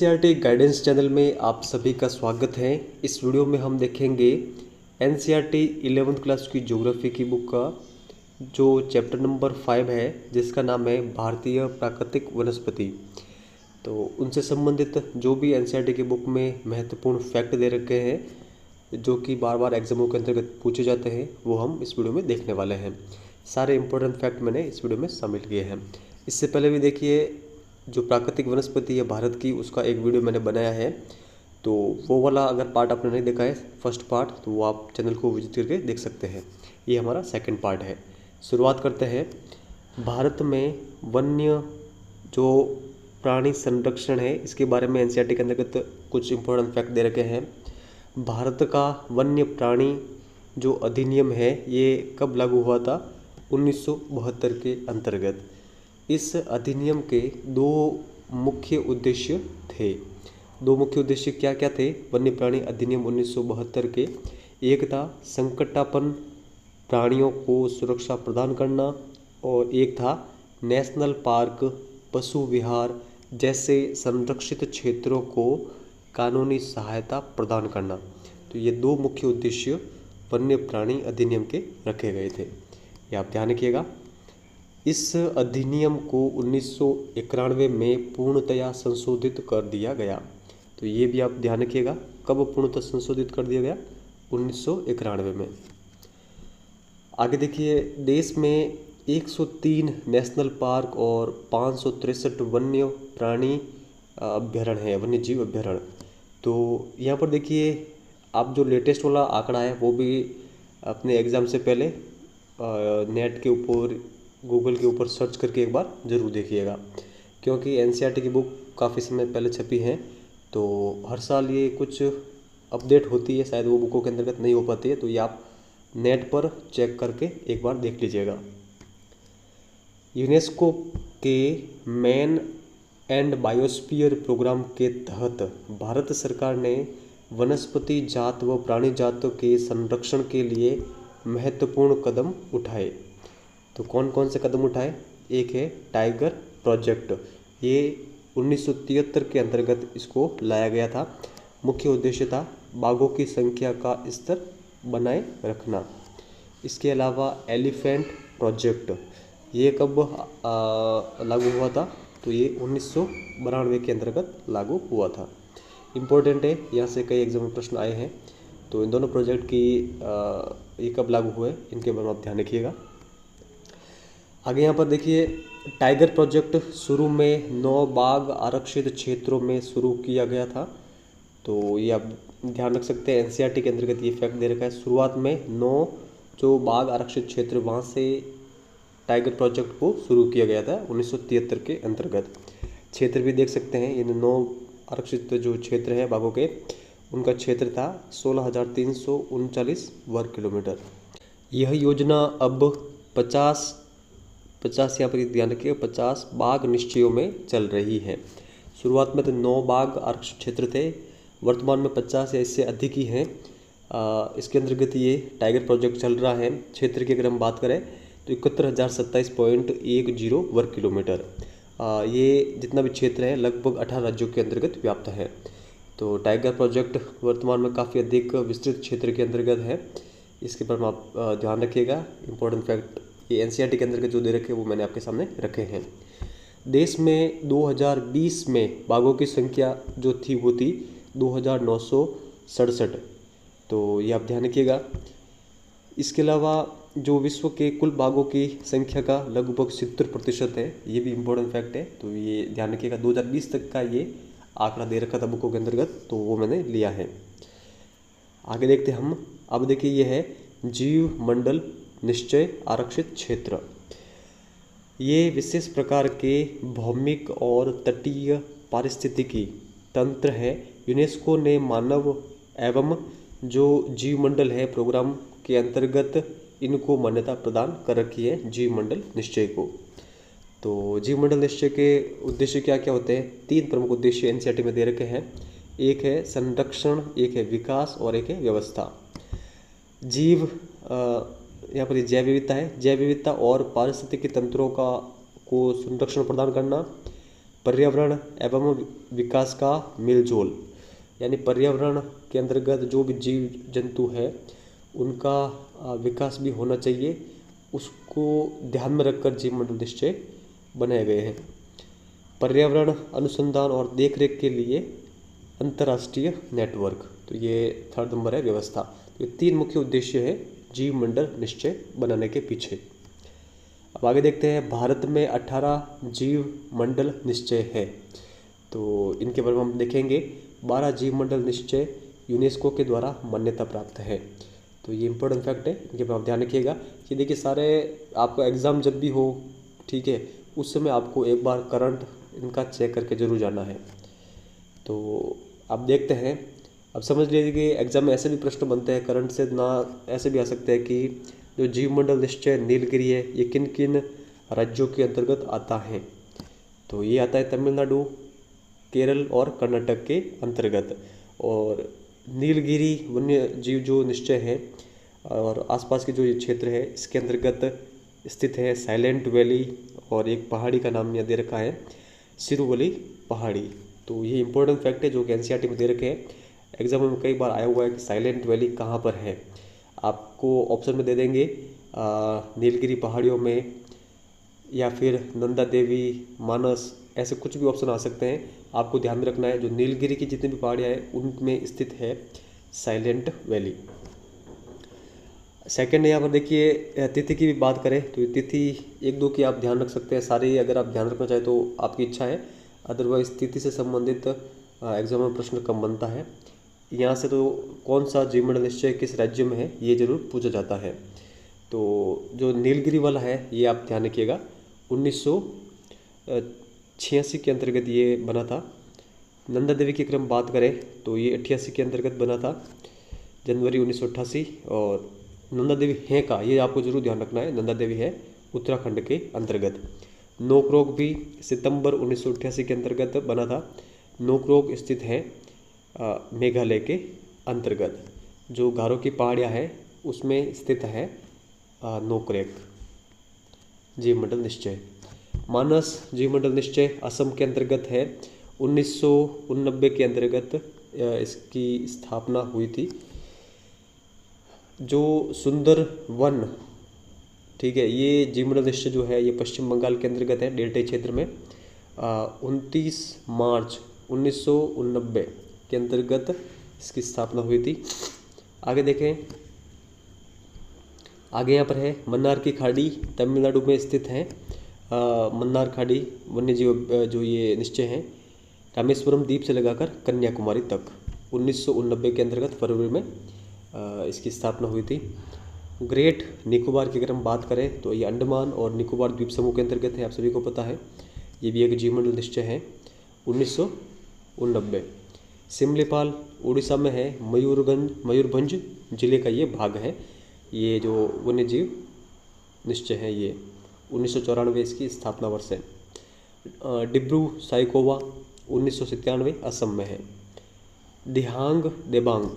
NCERT guidance channel में आप सभी का स्वागत है। इस वीडियो में हम देखेंगे एनसीईआरटी 11th क्लास की ज्योग्राफी की बुक का जो चैप्टर नंबर 5 है, जिसका नाम है भारतीय प्राकृतिक वनस्पति। तो उनसे संबंधित जो भी एनसीईआरटी की बुक में महत्वपूर्ण फैक्ट दे रखे हैं जो कि बार बार एग्जामों के अंतर्गत पूछे जाते हैं, वो हम इस वीडियो में देखने वाले हैं। सारे इंपॉर्टेंट फैक्ट मैंने इस वीडियो में शामिल किए हैं। इससे पहले भी देखिए, जो प्राकृतिक वनस्पति है भारत की, उसका एक वीडियो मैंने बनाया है। तो वो वाला अगर पार्ट आपने नहीं देखा है, फर्स्ट पार्ट, तो वो आप चैनल को विजिट करके देख सकते हैं। ये हमारा सेकंड पार्ट है। शुरुआत करते हैं। भारत में वन्य जो प्राणी संरक्षण है, इसके बारे में एनसीईआरटी के अंतर्गत कुछ इंपॉर्टेंट फैक्ट दे रखे हैं। भारत का वन्य प्राणी जो अधिनियम है, ये कब लागू हुआ था? 1972 के अंतर्गत। इस अधिनियम के दो मुख्य उद्देश्य थे। दो मुख्य उद्देश्य क्या क्या थे वन्य प्राणी अधिनियम 1972 के? एक था संकटापन्न प्राणियों को सुरक्षा प्रदान करना, और एक था नेशनल पार्क, पशु विहार जैसे संरक्षित क्षेत्रों को कानूनी सहायता प्रदान करना। तो ये दो मुख्य उद्देश्य वन्य प्राणी अधिनियम के रखे गए थे। ये आप ध्यान रखिएगा। इस अधिनियम को 1991 में पूर्णतया संशोधित कर दिया गया। तो ये भी आप ध्यान रखिएगा, कब पूर्णतः संशोधित कर दिया गया? 1991 में। आगे देखिए, देश में 103 नेशनल पार्क और 563 वन्य प्राणी अभ्यारण्य है, वन्य जीव अभ्यारण्य। तो यहाँ पर देखिए, आप जो लेटेस्ट वाला आंकड़ा है वो भी अपने एग्ज़ाम से पहले नेट के ऊपर, गूगल के ऊपर सर्च करके एक बार ज़रूर देखिएगा, क्योंकि एनसीईआरटी की बुक काफ़ी समय पहले छपी है। तो हर साल ये कुछ अपडेट होती है, शायद वो बुकों के अंतर्गत नहीं हो पाती है। तो ये आप नेट पर चेक करके एक बार देख लीजिएगा। यूनेस्को के मैन एंड बायोस्फीयर प्रोग्राम के तहत भारत सरकार ने वनस्पति जात व प्राणी जातों के संरक्षण के लिए महत्वपूर्ण कदम उठाए। तो कौन कौन से कदम उठाए? एक है टाइगर प्रोजेक्ट। ये 1973 के अंतर्गत इसको लाया गया था। मुख्य उद्देश्य था बाघों की संख्या का स्तर बनाए रखना। इसके अलावा एलिफेंट प्रोजेक्ट, ये कब लागू हुआ था? तो ये 1992 के अंतर्गत लागू हुआ था। इम्पोर्टेंट है, यहाँ से कई एग्जाम में प्रश्न आए हैं। तो इन दोनों प्रोजेक्ट की ये कब लागू हुए, इनके बारे में आप ध्यान रखिएगा। आगे यहाँ पर देखिए, टाइगर प्रोजेक्ट शुरू में 9 बाघ आरक्षित क्षेत्रों में शुरू किया गया था। तो ये आप ध्यान रख सकते हैं, एनसीईआरटी के अंतर्गत ये फैक्ट दे रखा है। शुरुआत में 9 जो बाघ आरक्षित क्षेत्र, वहाँ से टाइगर प्रोजेक्ट को शुरू किया गया था 1973 के अंतर्गत। क्षेत्र भी देख सकते हैं, इन 9 आरक्षित जो क्षेत्र है बाघों के, उनका क्षेत्र था 16,339 वर्ग किलोमीटर। यह योजना अब 50 यहाँ पर ध्यान रखिए, 50 बाघ निश्चयों में चल रही है। शुरुआत में तो 9 बाघ आरक्षित क्षेत्र थे, वर्तमान में 50 या इससे अधिक ही हैं। इसके अंतर्गत ये टाइगर प्रोजेक्ट चल रहा है। क्षेत्र की अगर हम बात करें तो 71,027.10 वर्ग किलोमीटर। ये जितना भी क्षेत्र है लगभग 18 राज्यों के अंतर्गत व्याप्त है। तो टाइगर प्रोजेक्ट वर्तमान में काफ़ी अधिक विस्तृत क्षेत्र के अंतर्गत है। इसके पर आप ध्यान रखिएगा। इंपॉर्टेंट फैक्ट ये एनसीईआरटी के अंतर्गत जो दे रखे वो मैंने आपके सामने रखे हैं। देश में 2020 में बाघों की संख्या जो थी वो थी 2,967। तो ये आप ध्यान रखिएगा। इसके अलावा जो विश्व के कुल बाघों की संख्या का लगभग 70% है, ये भी इम्पोर्टेंट फैक्ट है। तो ये ध्यान रखिएगा। 2020 तक का ये आंकड़ा दे रखा था बुकों के अंतर्गत, तो वो मैंने लिया है। आगे देखते हैं हम। अब देखिए, ये है जीव मंडल निश्चय आरक्षित क्षेत्र। ये विशेष प्रकार के भौमिक और तटीय पारिस्थितिकी तंत्र है। यूनेस्को ने मानव एवं जो जीवमंडल है प्रोग्राम के अंतर्गत इनको मान्यता प्रदान कर रखी है, जीवमंडल निश्चय को। तो जीवमंडल निश्चय के उद्देश्य क्या क्या होते हैं? 3 प्रमुख उद्देश्य एनसीईआरटी में दे रखे हैं। एक है संरक्षण, एक है विकास और एक है व्यवस्था। जीव यहाँ पर जैव विविधता है, जैव विविधता और पारिस्थितिकी तंत्रों को संरक्षण प्रदान करना। पर्यावरण एवं विकास का मेलजोल, यानी पर्यावरण के अंतर्गत जो भी जीव जंतु है उनका विकास भी होना चाहिए, उसको ध्यान में रखकर जीव मंडल निश्चय बनाए गए हैं। पर्यावरण अनुसंधान और देखरेख के लिए अंतर्राष्ट्रीय नेटवर्क, तो ये 3rd नंबर है व्यवस्था। तो ये 3 मुख्य उद्देश्य है जीव मंडल निश्चय बनाने के पीछे। अब आगे देखते हैं, भारत में 18 जीव मंडल निश्चय है, तो इनके बारे में हम देखेंगे। 12 जीव मंडल निश्चय यूनेस्को के द्वारा मान्यता प्राप्त है, तो ये इंपॉर्टेंट फैक्ट है, इनके बारे में ध्यान रखिएगा कि देखिए सारे आपका एग्ज़ाम जब भी हो, ठीक है, उस समय आपको एक बार करंट इनका चेक करके जरूर जाना है। तो आप देखते हैं, अब समझ लीजिए कि एग्ज़ाम में ऐसे भी प्रश्न बनते हैं करंट से, ना ऐसे भी आ सकते हैं कि जो जीव मंडल निश्चय नीलगिरी है ये किन किन राज्यों के अंतर्गत आता है। तो ये आता है तमिलनाडु, केरल और कर्नाटक के अंतर्गत। और नीलगिरी वन्य जीव जो निश्चय है और आसपास के जो ये क्षेत्र है इसके अंतर्गत स्थित है साइलेंट वैली, और एक पहाड़ी का नाम यहाँ दे रखा है सिरुवली पहाड़ी। तो ये इंपॉर्टेंट फैक्ट है जो कि एनसीईआरटी में दे रखे हैं, एग्जाम में कई बार आया हुआ है कि साइलेंट वैली कहाँ पर है। आपको ऑप्शन में दे देंगे नीलगिरी पहाड़ियों में, या फिर नंदा देवी, मानस, ऐसे कुछ भी ऑप्शन आ सकते हैं। आपको ध्यान में रखना है जो नीलगिरी की जितनी भी पहाड़ियाँ हैं उनमें स्थित है साइलेंट वैली। सेकंड यहाँ पर देखिए तिथि की भी बात करें तो तिथि 1-2 की आप ध्यान रख सकते हैं, सारी अगर आप ध्यान रखना चाहें तो आपकी इच्छा है, अदरवाइज तिथि से संबंधित एग्जाम में प्रश्न कम बनता है। यहाँ से तो कौन सा जीव मंडल निश्चय किस राज्य में है ये जरूर पूछा जाता है। तो जो नीलगिरी वाला है ये आप ध्यान रखिएगा, 1986 के अंतर्गत ये बना था। नंदा देवी की क्रम बात करें तो ये 88 के अंतर्गत बना था, जनवरी 1988। और नंदा देवी है का ये आपको जरूर ध्यान रखना है, नंदा देवी है उत्तराखंड के अंतर्गत। नोकरोक भी सितंबर 1988 के अंतर्गत बना था। नोकरोक स्थित है मेघालय के अंतर्गत, जो गारो की पहाड़ियाँ हैं उसमें स्थित है नोकरेक जीव मंडल निश्चय। मानस जीव मंडल निश्चय असम के अंतर्गत है, 1989 के अंतर्गत इसकी स्थापना हुई थी। जो सुंदर वन, ठीक है, ये जीव मंडल निश्चय जो है ये पश्चिम बंगाल के अंतर्गत है, डेल्टा क्षेत्र में। 29 मार्च 1989 के अंतर्गत इसकी स्थापना हुई थी। आगे देखें, आगे यहाँ पर है मन्नार की खाड़ी, तमिलनाडु में स्थित है। मन्नार खाड़ी वन्य जीव जो ये निश्चय है रामेश्वरम द्वीप से लगाकर कन्याकुमारी तक 1989 के अंतर्गत फरवरी में इसकी स्थापना हुई थी। ग्रेट निकोबार की अगर हम बात करें तो ये अंडमान और निकोबार द्वीप समूह के अंतर्गत है, आप सभी को पता है। ये भी एक जीव मंडल निश्चय है 1989। सिमलीपाल उड़ीसा में है, मयूरभंज जिले का ये भाग है। ये जो वन्य जीव निश्चय है ये 1994 इसकी स्थापना वर्ष है। डिब्रू साइकोवा 1997 असम में है। दिहांग देबांग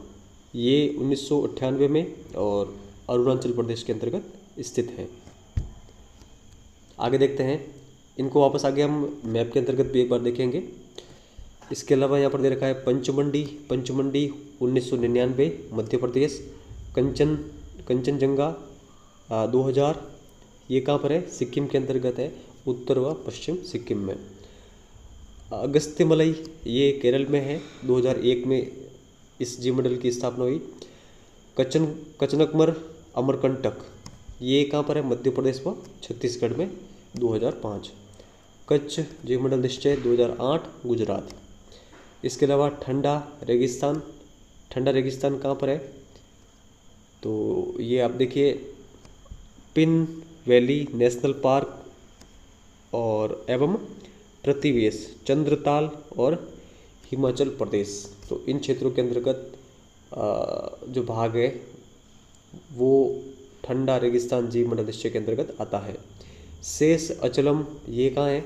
ये 1998 में और अरुणाचल प्रदेश के अंतर्गत स्थित है। आगे देखते हैं, इनको वापस आगे हम मैप के अंतर्गत भी एक बार देखेंगे। इसके अलावा यहाँ पर दे रखा है पंचमंडी 1999 मध्य प्रदेश। कंचनजंगा 2000 ये कहाँ पर है, सिक्किम के अंतर्गत है, उत्तर व पश्चिम सिक्किम में। अगस्त्यमलई ये केरल में है, 2001 में इस जीव मंडल की स्थापना हुई। कचनकमर अमरकंटक ये कहाँ पर है, मध्य प्रदेश व छत्तीसगढ़ में, 2005। कच्छ जीव मंडल निश्चय 2008 गुजरात। इसके अलावा ठंडा रेगिस्तान कहाँ पर है, तो ये आप देखिए पिन वैली नेशनल पार्क और एवं प्रतिवेश चंद्रताल और हिमाचल प्रदेश। तो इन क्षेत्रों के अंतर्गत जो भाग है वो ठंडा रेगिस्तान जीव मंडल निश्चय के अंतर्गत आता है। शेष अचलम ये कहाँ है,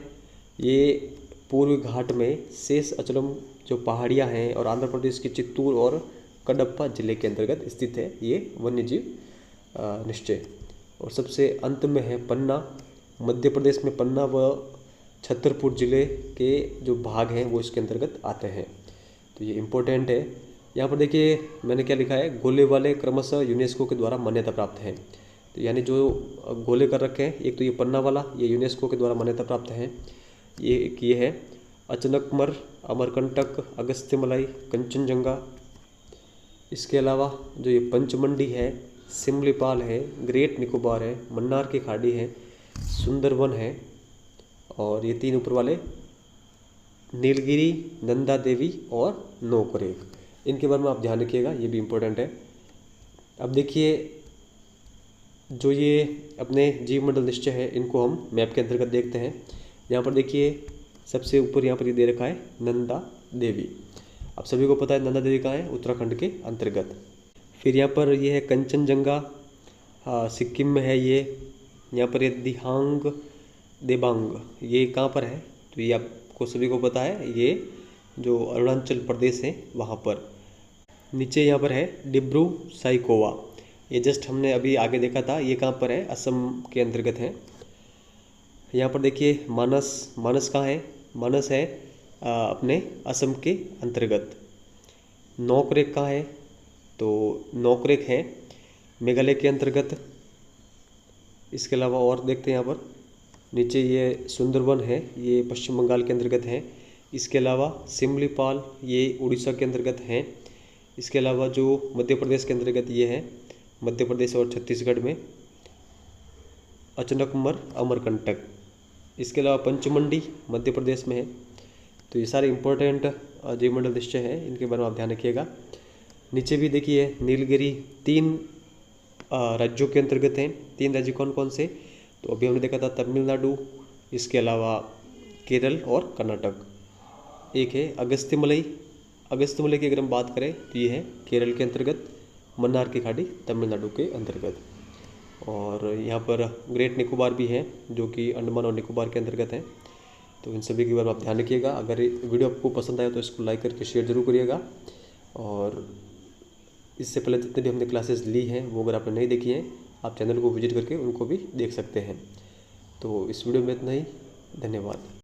ये पूर्वी घाट में शेष अचलम जो पहाड़ियाँ हैं और आंध्र प्रदेश के चित्तूर और कडप्पा जिले के अंतर्गत स्थित है ये वन्य जीव निश्चय। और सबसे अंत में है पन्ना, मध्य प्रदेश में पन्ना व छतरपुर ज़िले के जो भाग हैं वो इसके अंतर्गत आते हैं। तो ये इम्पोर्टेंट है। यहाँ पर देखिए मैंने क्या लिखा है, गोले वाले क्रमशः यूनेस्को के द्वारा मान्यता प्राप्त हैं। तो यानी जो गोले कर रखे हैं, एक तो ये पन्ना वाला, ये यूनेस्को के द्वारा मान्यता प्राप्त हैं। ये है अचनकमर, अमरकंटक, अगस्त्यमलाई, कंचनजंगा। इसके अलावा जो ये पंचमंडी है, सिमलीपाल है, ग्रेट निकोबार है, मन्नार की खाड़ी है, सुंदरवन है, और ये 3 ऊपर वाले नीलगिरी, नंदा देवी और नोकरेक, इनके बारे में आप ध्यान रखिएगा, ये भी इम्पोर्टेंट है। अब देखिए जो ये अपने जीव मंडल निश्चय है, इनको हम मैप के अंतर्गत देखते हैं। यहाँ पर देखिए सबसे ऊपर यहाँ पर ये दे रखा है नंदा देवी। अब सभी को पता है नंदा देवी कहाँ है, उत्तराखंड के अंतर्गत। फिर यहाँ पर ये है कंचनजंगा, सिक्किम में है ये। यहाँ पर ये दिहांग देबांग, ये कहाँ पर है, तो ये आपको सभी को पता है, ये जो अरुणाचल प्रदेश है वहाँ पर। नीचे यहाँ पर है डिब्रू साइकोवा, ये जस्ट हमने अभी आगे देखा था, ये कहाँ पर है, असम के अंतर्गत है। यहाँ पर देखिए मानस, मानस कहाँ है, मानस है अपने असम के अंतर्गत। नोकरेक कहाँ है, तो नोकरेक है मेघालय के अंतर्गत। इसके अलावा और देखते हैं यहाँ पर नीचे ये सुंदरवन है, ये पश्चिम बंगाल के अंतर्गत है। इसके अलावा सिमलीपाल, ये उड़ीसा के अंतर्गत हैं। इसके अलावा जो मध्य प्रदेश के अंतर्गत ये है, मध्य प्रदेश और छत्तीसगढ़ में अचनकमर, अमरकंटक। इसके अलावा पंचमंडी मध्य प्रदेश में है। तो ये सारे इम्पोर्टेंट जीवमंडल निश्चय है, इनके बारे में आप ध्यान रखिएगा। नीचे भी देखिए नीलगिरी 3 राज्यों के अंतर्गत हैं। 3 राज्य कौन कौन से, तो अभी हमने देखा था तमिलनाडु, इसके अलावा केरल और कर्नाटक। एक है अगस्त्यमलई, अगस्त्यमलई की अगर हम बात करें तो ये है केरल के अंतर्गत, मन्नार की खाड़ी तमिलनाडु के अंतर्गत। और यहाँ पर ग्रेट निकोबार भी हैं जो कि अंडमान और निकोबार के अंतर्गत हैं। तो इन सभी के बारे में आप ध्यान रखिएगा। अगर वीडियो आपको पसंद आया तो इसको लाइक करके शेयर जरूर करिएगा। और इससे पहले जितने भी हमने क्लासेस ली हैं वो अगर आपने नहीं देखी हैं, आप चैनल को विजिट करके उनको भी देख सकते हैं। तो इस वीडियो में इतना ही, धन्यवाद।